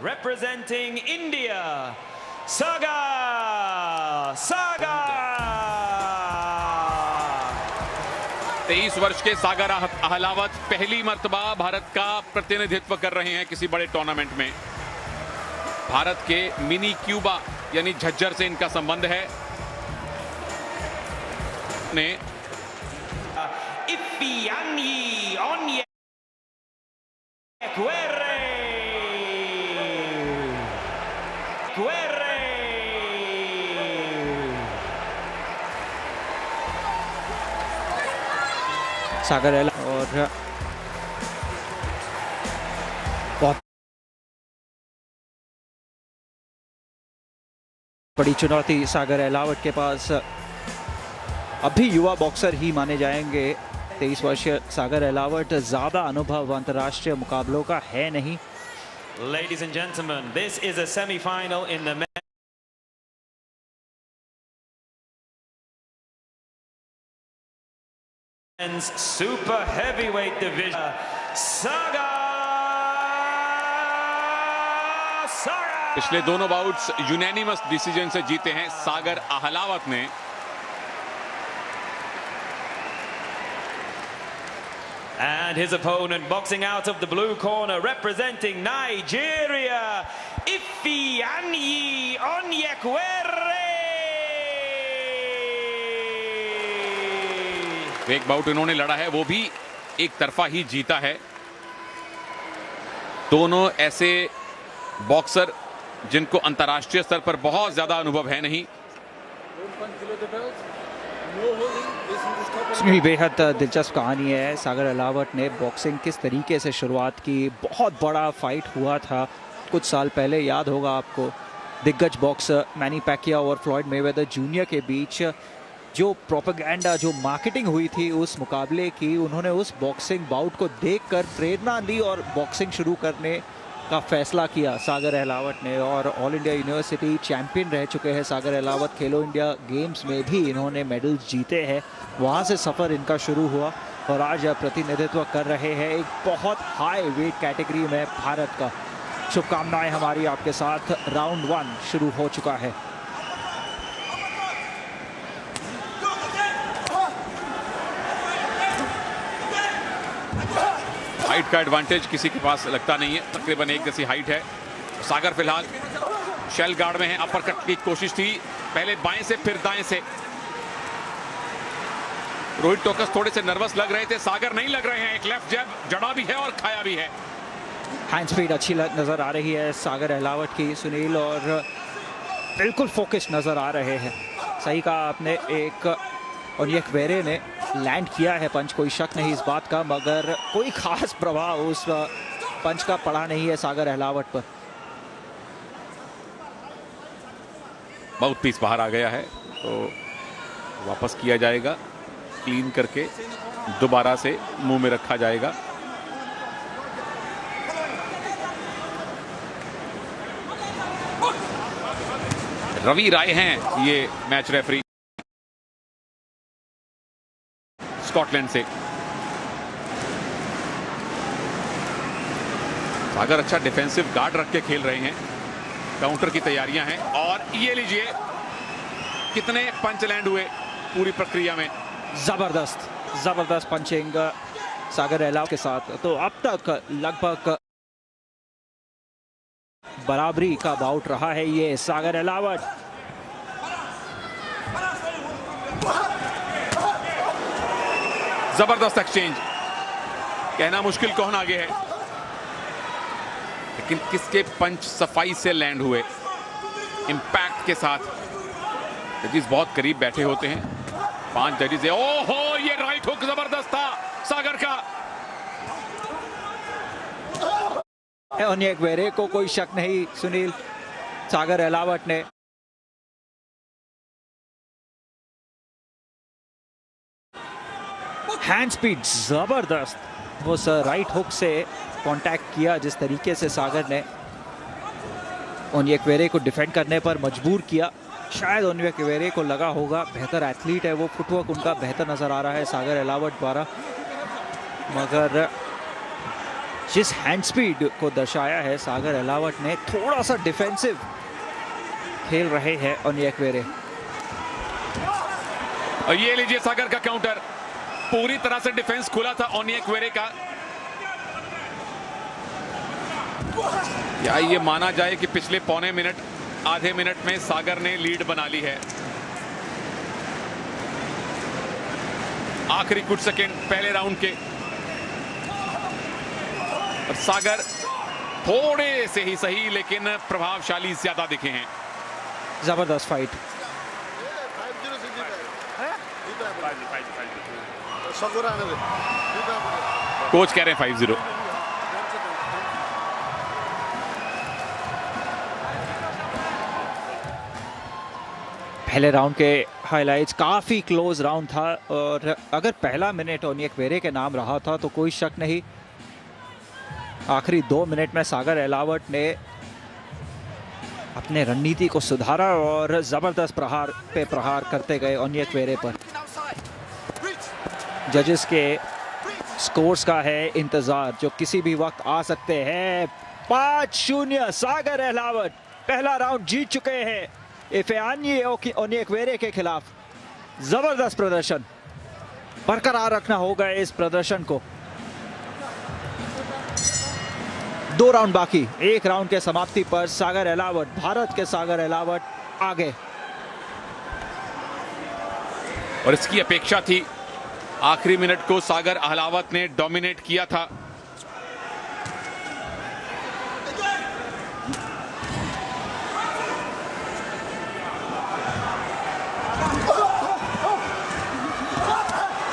representing India, Sagar 23 वर्ष के सागर अहलावत पहली मर्तबा भारत का प्रतिनिधित्व कर रहे हैं किसी बड़े टूर्नामेंट में। भारत के मिनी क्यूबा यानी झज्जर से इनका संबंध है। ने Ifeanyi Onyekuere सागर और बहुत बड़ी चुनौती सागर अहलावत के पास। अभी युवा बॉक्सर ही माने जाएंगे। 23 वर्षीय सागर अहलावत ज्यादा अनुभव अंतर्राष्ट्रीय मुकाबलों का है नहीं। Ladies and gentlemen, this is a semi-final in the men's super heavyweight division. Sagar. पिछले दोनों बाउट्स यूनैनिमस डिसीजन से जीते हैं सागर अहलावत ने। And his opponent boxing out of the blue corner, representing Nigeria, Ifeanyi Onyekuere. एक बाउट इन्होंने लड़ा है, वो भी एक तरफा ही जीता है। दोनों ऐसे बॉक्सर जिनको अंतर्राष्ट्रीय स्तर पर बहुत ज्यादा अनुभव है नहीं। बेहद दिलचस्प कहानी है। सागर अहलावत ने बॉक्सिंग किस तरीके से शुरुआत की। बहुत बड़ा फाइट हुआ था कुछ साल पहले, याद होगा आपको, दिग्गज बॉक्सर मैनी पैकियाओ और फ्लॉयड मेवेदर जूनियर के बीच जो प्रोपेगेंडा, जो मार्केटिंग हुई थी उस मुकाबले की, उन्होंने उस बॉक्सिंग बाउट को देखकर प्रेरणा ली और बॉक्सिंग शुरू करने का फैसला किया सागर अहलावत ने। और ऑल इंडिया यूनिवर्सिटी चैंपियन रह चुके हैं सागर अहलावत। खेलो इंडिया गेम्स में भी इन्होंने मेडल्स जीते हैं। वहाँ से सफ़र इनका शुरू हुआ और आज प्रतिनिधित्व कर रहे हैं एक बहुत हाई वेट कैटेगरी में भारत का। शुभकामनाएं हमारी आपके साथ। राउंड 1 शुरू हो चुका है। हाइट का एडवांटेज किसी के पास लगता नहीं है, तकरीबन एक जैसी हाइट है। सागर फिलहाल शेल गार्ड में है। अपर कट की कोशिश थी, पहले बाएं से फिर दाएं से। रोहित टोकस थोड़े से नर्वस लग रहे थे, सागर नहीं लग रहे हैं। एक लेफ्ट जैब जड़ा भी है और खाया भी है। हैंड स्पीड अच्छी नजर आ रही है सागर अहलावत की सुनील, और बिल्कुल फोकस नजर आ रहे हैं। सही कहा आपने, एक ओन्येकुवेरे ने लैंड किया है पंच, कोई शक नहीं इस बात का, मगर कोई खास प्रभाव उस पंच का पड़ा नहीं है सागर अहलावत पर। माउथ पीस बाहर आ गया है तो वापस किया जाएगा, क्लीन करके दोबारा से मुंह में रखा जाएगा। रवि राय हैं ये मैच रेफरी स्कॉटलैंड से। सागर अच्छा डिफेंसिव गार्ड रख के खेल रहे हैं, काउंटर की तैयारियां हैं। और ये लीजिए कितने पंच लैंड हुए पूरी प्रक्रिया में। जबरदस्त पंचिंग सागर अहलावत के साथ। तो अब तक लगभग बराबरी का बाउट रहा है ये सागर अहलावत। जबरदस्त एक्सचेंज, कहना मुश्किल कौन आगे है, लेकिन किसके पंच सफाई से लैंड हुए, इंपैक्ट के साथ। जजेस बहुत करीब बैठे होते हैं, 5 जजेस है। ओहो, ये राइट हुक जबरदस्त था सागर का। ओन्येकुवेरे को कोई शक नहीं सुनील, सागर अहलावत ने हैंड स्पीड जबरदस्त, उस राइट हुक से कांटेक्ट किया जिस तरीके से सागर ने ओन्येकुवेरे को डिफेंड करने पर मजबूर किया। शायद ओन्येकुवेरे को लगा होगा, बेहतर एथलीट है वो, फुटवर्क उनका बेहतर नजर आ रहा है सागर अहलावत द्वारा, मगर जिस हैंड स्पीड को दर्शाया है सागर अहलावत ने, थोड़ा सा डिफेंसिव खेल रहे हैं ओनिएक्वेरे। और ये लीजिए सागर का काउंटर, पूरी तरह से डिफेंस खुला था ओनिएक्वेरे का। या ये माना जाए कि पिछले पौने मिनट, आधे मिनट में सागर ने लीड बना ली है। आखिरी कुछ सेकेंड पहले राउंड के, और सागर थोड़े से ही सही लेकिन प्रभावशाली ज्यादा दिखे हैं। जबरदस्त फाइट। कोच कह रहे हैं 5-0। पहले राउंड के हाइलाइट्स, काफी क्लोज राउंड था, और अगर पहला मिनट ओनिएक्वेरे के नाम रहा था तो कोई शक नहीं, आखिरी 2 मिनट में सागर अहलावत ने अपने रणनीति को सुधारा और जबरदस्त प्रहार पे प्रहार करते गए ओनिएक्वेरे पर। जजेस के स्कोर्स का है इंतजार, जो किसी भी वक्त आ सकते हैं। 5-0 सागर अहलावत पहला राउंड जीत चुके हैं इफेआन्ये ओनिएक्वेरे के खिलाफ। जबरदस्त प्रदर्शन, बरकरार रखना होगा इस प्रदर्शन को। 2 राउंड बाकी, 1 राउंड के समाप्ति पर सागर अहलावत, भारत के सागर अहलावत आगे। और इसकी अपेक्षा थी, आखिरी मिनट को सागर अहलावत ने डोमिनेट किया था।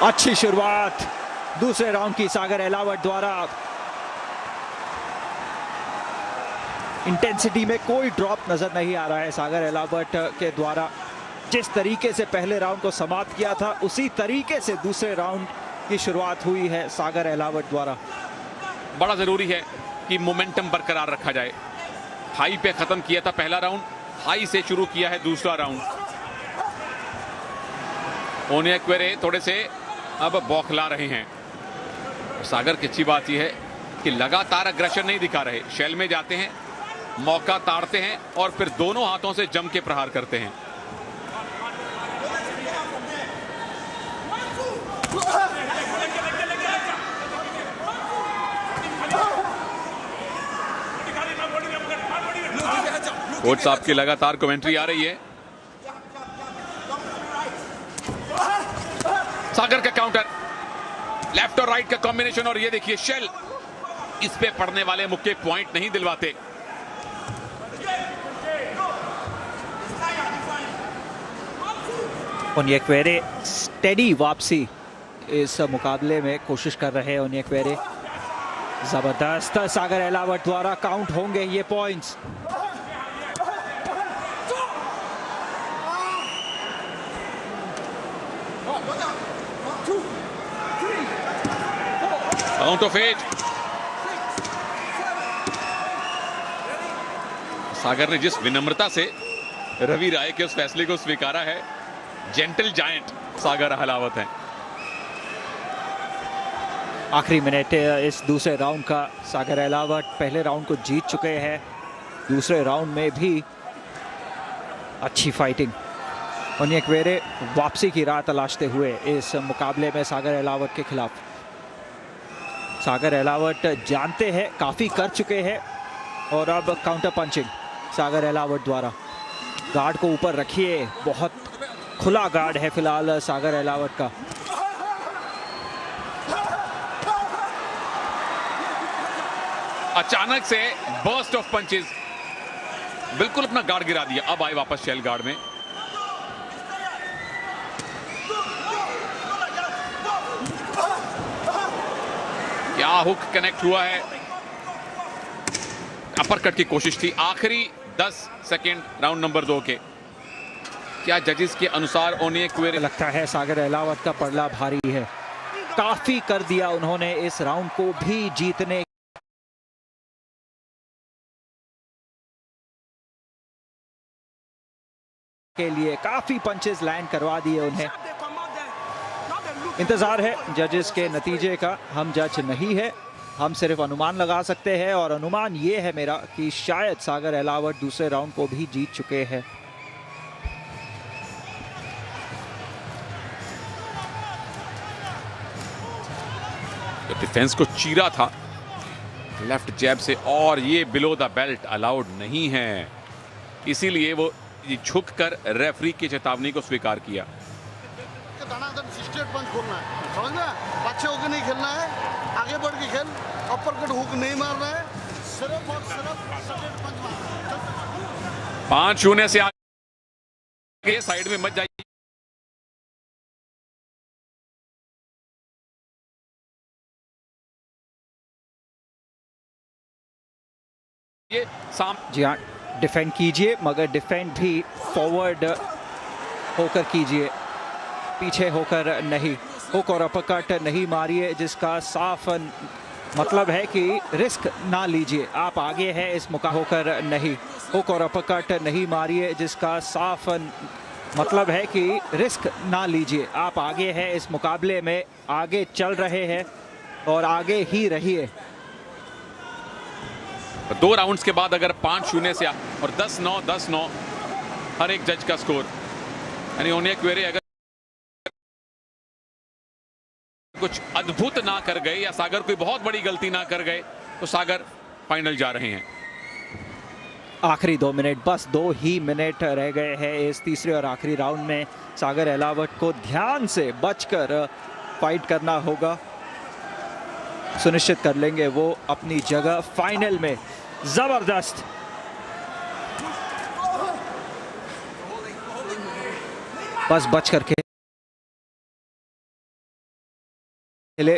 अच्छी शुरुआत दूसरे राउंड की सागर अहलावत द्वारा। इंटेंसिटी में कोई ड्रॉप नजर नहीं आ रहा है सागर अहलावत के द्वारा। जिस तरीके से पहले राउंड को समाप्त किया था, उसी तरीके से दूसरे राउंड की शुरुआत हुई है सागर अहलावत द्वारा। बड़ा जरूरी है कि मोमेंटम बरकरार रखा जाए। हाई पे खत्म किया था पहला राउंड, हाई से शुरू किया है दूसरा राउंड। ओनिएक्वेरे थोड़े से अब बौखला रहे हैं। सागर की अच्छी बात यह है कि लगातार अग्रेशन नहीं दिखा रहे, शेल में जाते हैं, मौका ताड़ते हैं और फिर दोनों हाथों से जम के प्रहार करते हैं। कोच साहब की लगातार कमेंट्री आ रही है। सागर का काउंटर, लेफ्ट और राइट का कॉम्बिनेशन, और ये देखिए शेल, इस पे पड़ने वाले मुक्के पॉइंट नहीं दिलवाते। ओनिएक्वेरे स्टेडी वापसी इस मुकाबले में कोशिश कर रहे हैं ओनिएक्वेरे। जबरदस्त सागर अहलावत द्वारा काउंट होंगे ये पॉइंट्स। Count of 8। सागर ने जिस विनम्रता से रवि राय के उस फैसले को स्वीकारा है, जेंटल जायंट सागर अहलावत है। आखिरी मिनट इस दूसरे राउंड का, सागर अहलावत पहले राउंड को जीत चुके हैं, दूसरे राउंड में भी अच्छी फाइटिंग। ओनिएक्वेरे वापसी की राह तलाशते हुए इस मुकाबले में सागर अहलावत के खिलाफ। सागर अहलावत जानते हैं, काफ़ी कर चुके हैं, और अब काउंटर पंचिंग सागर अहलावत द्वारा। गार्ड को ऊपर रखिए, बहुत खुला गार्ड है फिलहाल सागर अहलावत का। अचानक से बर्स्ट ऑफ पंचेस, बिल्कुल अपना गार्ड गिरा दिया। अब आए वापस शेल गार्ड में। क्या हुक कनेक्ट हुआ है। अपर कट की कोशिश थी आखिरी 10 सेकेंड राउंड नंबर 2 के। क्या जजेस के अनुसार ओनिएक्वेरे, लगता है सागर अहलावत का पड़ला भारी है। काफी कर दिया उन्होंने इस राउंड को भी जीतने के लिए। काफी पंचेस लैंड करवा दिए उन्हें। इंतजार है जजेस के नतीजे का, हम जज नहीं है। हम सिर्फ अनुमान लगा सकते हैं, और अनुमान ये है मेरा कि शायद सागर अहलावत दूसरे राउंड को भी जीत चुके हैं। डिफेंस को चीरा था लेफ्ट जैब से, और ये बिलो द बेल्ट अलाउड नहीं है, इसीलिए वो झुककर रेफरी की चेतावनी को स्वीकार किया। पंच खोलना है, समझ में? पीछे होकर नहीं खेलना है, आगे बढ़ के खेल, अपर कट हुक नहीं मारना है, सिर्फ और सिर्फ स्ट्रेट पंच मारना। 5-0 से आगे, साइड में मत जाइए। ये जी हाँ, डिफेंड कीजिए, मगर डिफेंड भी फॉरवर्ड होकर कीजिए, पीछे होकर नहीं। हुक और अपरकट नहीं मारिए, जिसका साफ मतलब है कि रिस्क ना लीजिए। आप आगे है इस मुकाबले होकर नहीं। हुक और अपरकट नहीं मारिए, जिसका साफ मतलब है कि रिस्क ना लीजिए। आप आगे है इस मुकाबले में, आगे चल रहे हैं और आगे ही रहिए। 2 राउंड्स के बाद अगर 5-0 से और 10-9 10-9 हर एक जज का स्कोर, यानी ओनिएक्वेरे अगर कुछ अद्भुत ना कर गए या सागर कोई बहुत बड़ी गलती ना कर गए तो सागर फाइनल जा रहे हैं। आखिरी 2 मिनट, बस 2 ही मिनट रह गए हैं इस तीसरे और आखिरी राउंड में। सागर अहलावत को ध्यान से बचकर फाइट करना होगा, सुनिश्चित कर लेंगे वो अपनी जगह फाइनल में। जबरदस्त, बस बच करके खेले।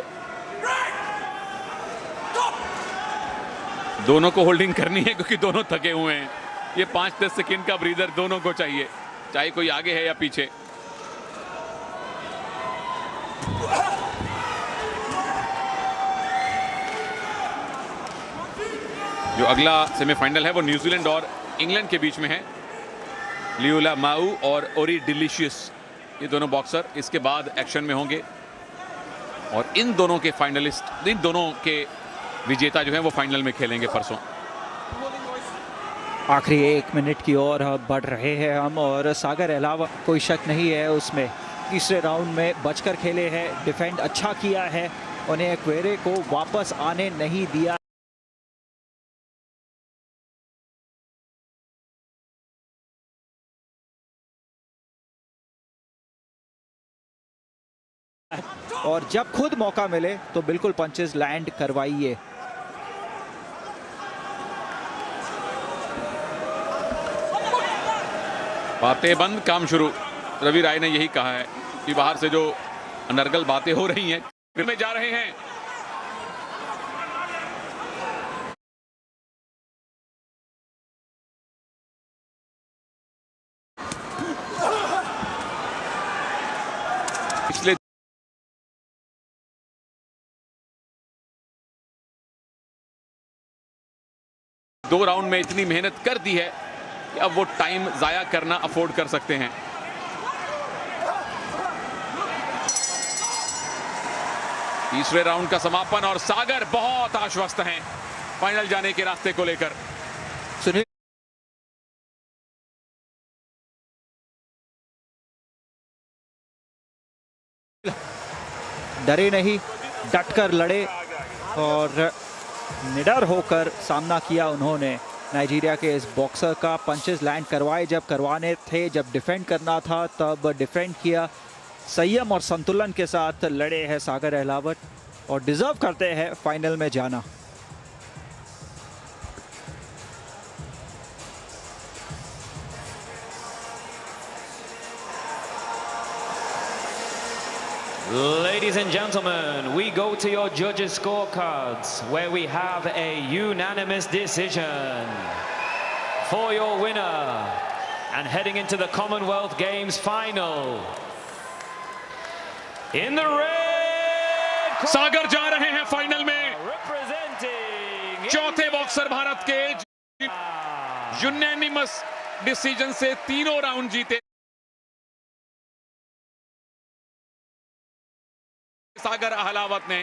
दोनों को होल्डिंग करनी है क्योंकि दोनों थके हुए हैं। ये 5-10 सेकंड का ब्रीदर दोनों को चाहिए, चाहे कोई आगे है या पीछे। जो अगला सेमीफाइनल है वो न्यूजीलैंड और इंग्लैंड के बीच में है। लियोला माऊ और ओरी डिलीशियस, ये दोनों बॉक्सर इसके बाद एक्शन में होंगे, और इन दोनों के फाइनलिस्ट, इन दोनों के विजेता जो हैं वो फाइनल में खेलेंगे परसों। आखिरी 1 मिनट की ओर बढ़ रहे हैं हम, और सागर अहलावत कोई शक नहीं है उसमें, तीसरे राउंड में बचकर खेले हैं, डिफेंड अच्छा किया है, ओनिएक्वेरे को वापस आने नहीं दिया। और जब खुद मौका मिले तो बिल्कुल पंचेस लैंड करवाइए। बातें बंद, काम शुरू। रवि राय ने यही कहा है कि बाहर से जो अनर्गल बातें हो रही हैं, फिर में जा रहे हैं। पिछले दो राउंड में इतनी मेहनत कर दी है कि अब वो टाइम जाया करना अफोर्ड कर सकते हैं। तीसरे राउंड का समापन, और सागर बहुत आश्वस्त हैं फाइनल जाने के रास्ते को लेकर। सुनील, डरे नहीं, डटकर लड़े और निडर होकर सामना किया उन्होंने नाइजीरिया के इस बॉक्सर का। पंचेस लैंड करवाए जब करवाने थे, जब डिफेंड करना था तब डिफेंड किया। संयम और संतुलन के साथ लड़े हैं सागर अहलावत और डिजर्व करते हैं फाइनल में जाना। Ladies and gentlemen, we go to your judges' scorecards where we have a unanimous decision for your winner and heading into the Commonwealth Games final. In the red, सागर जा रहे हैं फाइनल में। representing चौथे boxer Bharat के, unanimous decision से तीनों round जीते सागर अहलावत ने।